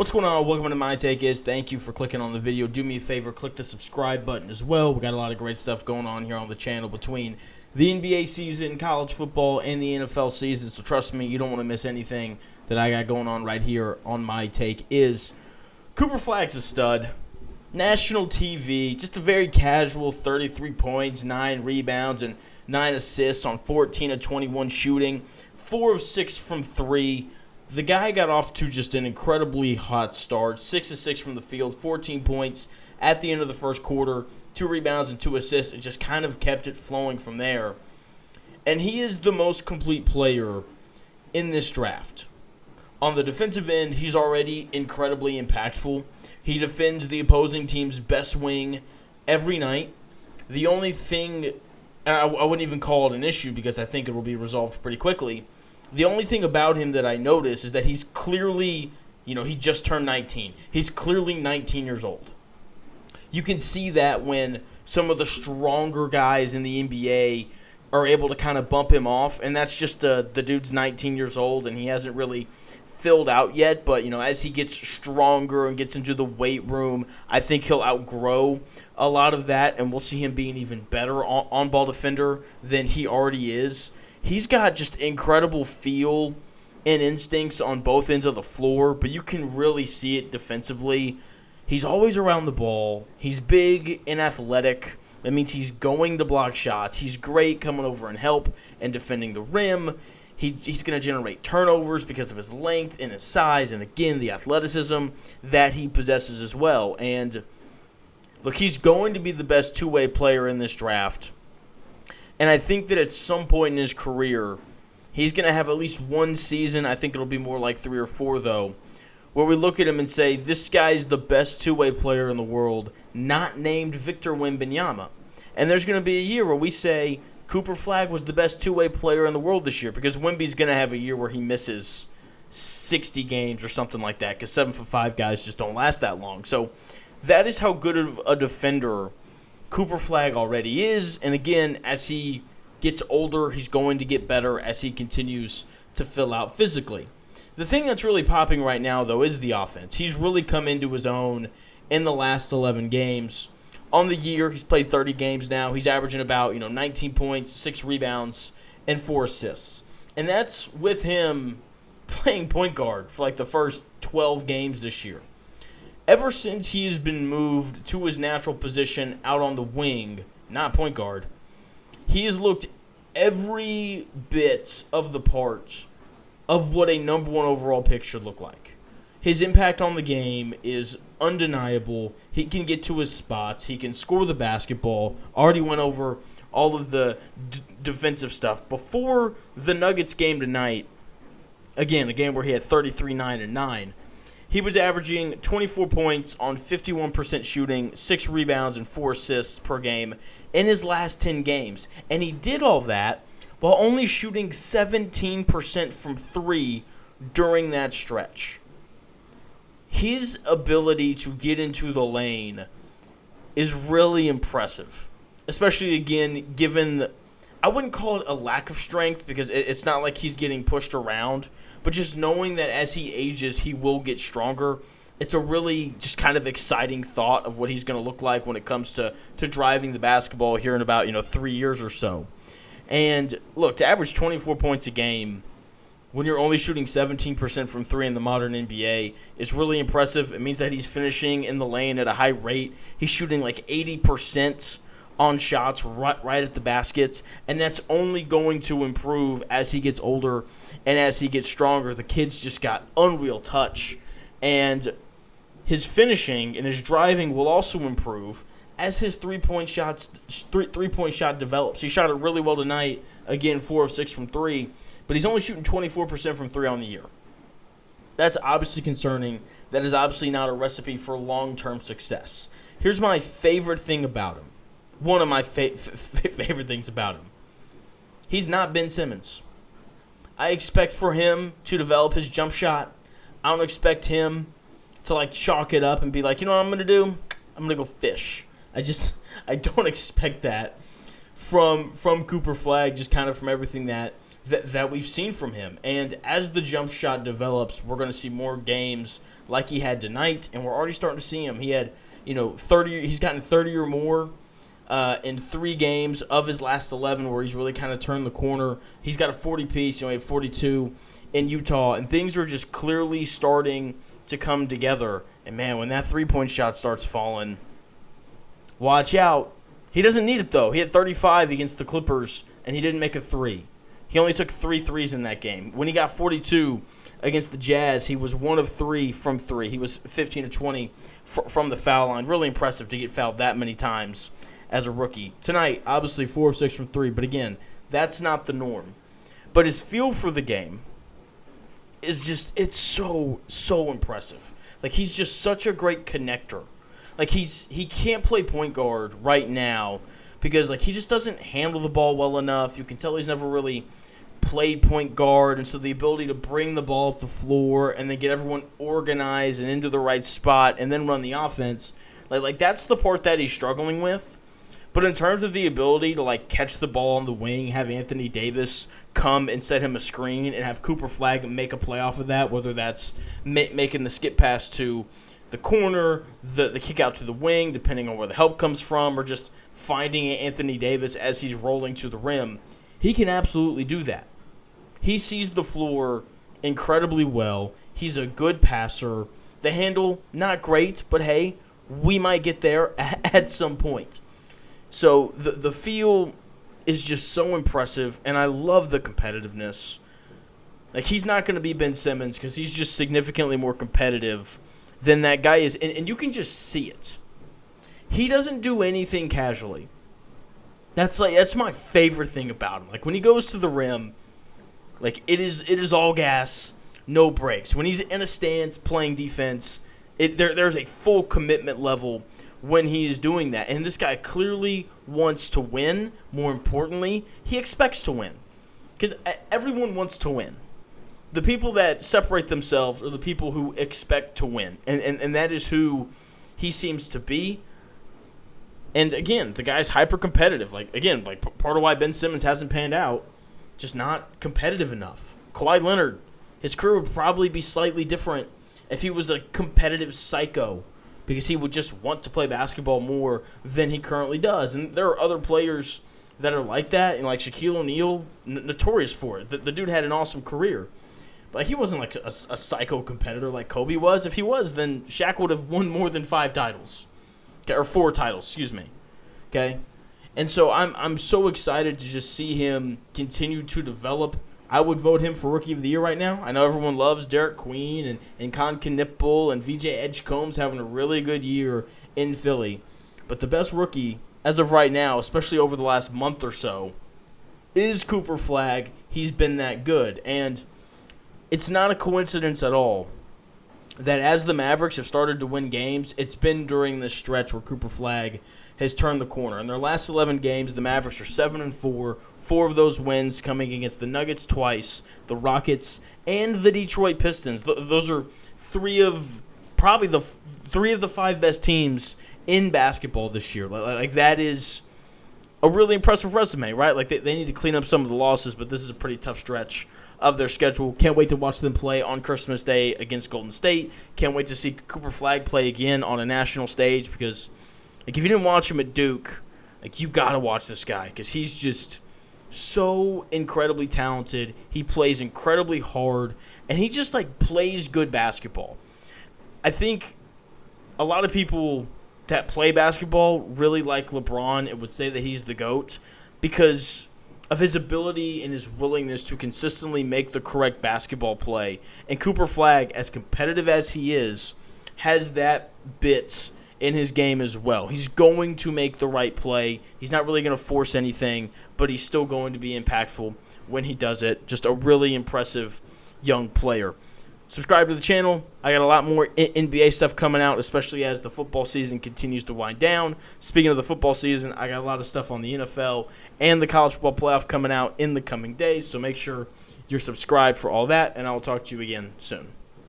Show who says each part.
Speaker 1: What's going on? Welcome to My Take Is. Thank you for clicking on the video. Do me a favor, click the subscribe button as well. We got a lot of great stuff going on here on the channel between the NBA season, college football, and the NFL season. So trust me, you don't want to miss anything that I got going on right here on My Take Is. Cooper Flagg's a stud. National TV, just a very casual 33 points, 9 rebounds, and 9 assists on 14 of 21 shooting, 4 of 6 from 3. The guy got off to just an incredibly hot start, 6 of 6 from the field, 14 points at the end of the first quarter, 2 rebounds and 2 assists. It just kind of kept it flowing from there. And he is the most complete player in this draft. On the defensive end, he's already incredibly impactful. He defends the opposing team's best wing every night. The only thing, and I wouldn't even call it an issue because I think it will be resolved pretty quickly. The only thing about him that I notice is that he's clearly, he just turned 19. He's clearly 19 years old. You can see that when some of the stronger guys in the NBA are able to kind of bump him off, and that's just the dude's 19 years old, and he hasn't really filled out yet, but as he gets stronger and gets into the weight room, I think he'll outgrow a lot of that, and we'll see him being even better on-ball defender than he already is. He's got just incredible feel and instincts on both ends of the floor, but you can really see it defensively. He's always around the ball. He's big and athletic. That means he's going to block shots. He's great coming over and help and defending the rim. He's going to generate turnovers because of his length and his size and, again, the athleticism that he possesses as well. And, look, he's going to be the best two-way player in this draft. And I think that at some point in his career, he's going to have at least one season, I think it'll be more like 3 or 4 though, where we look at him and say, this guy's the best two-way player in the world, not named Victor Wembanyama. And there's going to be a year where we say Cooper Flagg was the best two-way player in the world this year because Wemby's going to have a year where he misses 60 games or something like that because 7-for-5 guys just don't last that long. So that is how good of a defender Cooper Flagg already is, and again, as he gets older, he's going to get better as he continues to fill out physically. The thing that's really popping right now, though, is the offense. He's really come into his own in the last 11 games. On the year, he's played 30 games now. He's averaging about 19 points, 6 rebounds, and 4 assists. And that's with him playing point guard for like the first 12 games this year. Ever since he has been moved to his natural position out on the wing, not point guard, he has looked every bit of the part of what a number 1 overall pick should look like. His impact on the game is undeniable. He can get to his spots. He can score the basketball. Already went over all of the defensive stuff. Before the Nuggets game tonight, again, a game where he had 33, 9, and 9, he was averaging 24 points on 51% shooting, 6 rebounds, and 4 assists per game in his last 10 games. And he did all that while only shooting 17% from 3 during that stretch. His ability to get into the lane is really impressive, especially, again, given I wouldn't call it a lack of strength because it's not like he's getting pushed around, but just knowing that as he ages, he will get stronger. It's a really just kind of exciting thought of what he's going to look like when it comes to driving the basketball here in about 3 years or so. And look, to average 24 points a game when you're only shooting 17% from 3 in the modern NBA is really impressive. It means that he's finishing in the lane at a high rate. He's shooting like 80% on shots right at the baskets, and that's only going to improve as he gets older and as he gets stronger. The kid's just got unreal touch, and his finishing and his driving will also improve as his three-point shot develops. He shot it really well tonight, again 4 of 6 from 3, but he's only shooting 24% from 3 on the year. That's obviously concerning. That is obviously not a recipe for long-term success. Here's my favorite thing about him. One of my favorite things about him. He's not Ben Simmons. I expect for him to develop his jump shot. I don't expect him to chalk it up and be like, you know what I'm going to do? I'm going to go fish. I don't expect that from Cooper Flagg, just kind of from everything that that we've seen from him. And as the jump shot develops, we're going to see more games like he had tonight, and we're already starting to see him. He had, 30. He's gotten 30 or more in 3 games of his last 11 where he's really kind of turned the corner. He's got a 40-piece. He had 42 in Utah, and things are just clearly starting to come together. And, man, when that three-point shot starts falling, watch out. He doesn't need it, though. He had 35 against the Clippers, and he didn't make a three. He only took 3 threes in that game. When he got 42 against the Jazz, he was 1 of 3 from 3. He was 15 of 20 from the foul line. Really impressive to get fouled that many times as a rookie. Tonight, obviously 4 of 6 from 3, but again, that's not the norm. But his feel for the game is just, it's so impressive. Like, he's just such a great connector. Like, he can't play point guard right now because, like, he just doesn't handle the ball well enough. You can tell he's never really played point guard, and so the ability to bring the ball up the floor and then get everyone organized and into the right spot and then run the offense, like that's the part that he's struggling with. But in terms of the ability to, like, catch the ball on the wing, have Anthony Davis come and set him a screen and have Cooper Flagg make a play off of that, whether that's making the skip pass to the corner, the kick out to the wing, depending on where the help comes from, or just finding Anthony Davis as he's rolling to the rim, he can absolutely do that. He sees the floor incredibly well. He's a good passer. The handle, not great, but hey, we might get there at some point. So the feel is just so impressive, and I love the competitiveness. Like, he's not going to be Ben Simmons because he's just significantly more competitive than that guy is, and you can just see it. He doesn't do anything casually. That's my favorite thing about him. Like, when he goes to the rim, like, it is all gas, no breaks. When he's in a stance playing defense, there's a full commitment level when he is doing that. And this guy clearly wants to win. More importantly, he expects to win. Because everyone wants to win. The people that separate themselves are the people who expect to win. And that is who he seems to be. And again, the guy's hyper competitive. Like part of why Ben Simmons hasn't panned out, just not competitive enough. Kawhi Leonard, his career would probably be slightly different if he was a competitive psycho, because he would just want to play basketball more than he currently does. And there are other players that are like that, and like Shaquille O'Neal, notorious for it. The dude had an awesome career. But he wasn't like a psycho competitor like Kobe was. If he was, then Shaq would have won more than 5 titles. Okay, or 4 titles, excuse me. Okay? And so I'm so excited to just see him continue to develop. I would vote him for Rookie of the Year right now. I know everyone loves Derek Queen and Con Knipple and VJ Edgecombe's having a really good year in Philly. But the best rookie, as of right now, especially over the last month or so, is Cooper Flagg. He's been that good. And it's not a coincidence at all that as the Mavericks have started to win games, it's been during this stretch where Cooper Flagg has turned the corner. In their last 11 games, the Mavericks are 7-4. 4 of those wins coming against the Nuggets twice, the Rockets, and the Detroit Pistons. Those are 3 of the 5 best teams in basketball this year. Like that is a really impressive resume, right? Like they need to clean up some of the losses, but this is a pretty tough stretch of their schedule. Can't wait to watch them play on Christmas Day against Golden State. Can't wait to see Cooper Flagg play again on a national stage, because like, if you didn't watch him at Duke, like, you got to watch this guy, because he's just so incredibly talented. He plays incredibly hard, and he just, like, plays good basketball. I think a lot of people that play basketball really like LeBron and would say that he's the GOAT because of his ability and his willingness to consistently make the correct basketball play. And Cooper Flagg, as competitive as he is, has that bit in his game as well. He's going to make the right play. He's not really going to force anything, but he's still going to be impactful when he does it. Just a really impressive young player. Subscribe to the channel. I got a lot more NBA stuff coming out, especially as the football season continues to wind down. Speaking of the football season, I got a lot of stuff on the NFL and the college football playoff coming out in the coming days, so make sure you're subscribed for all that, and I will talk to you again soon.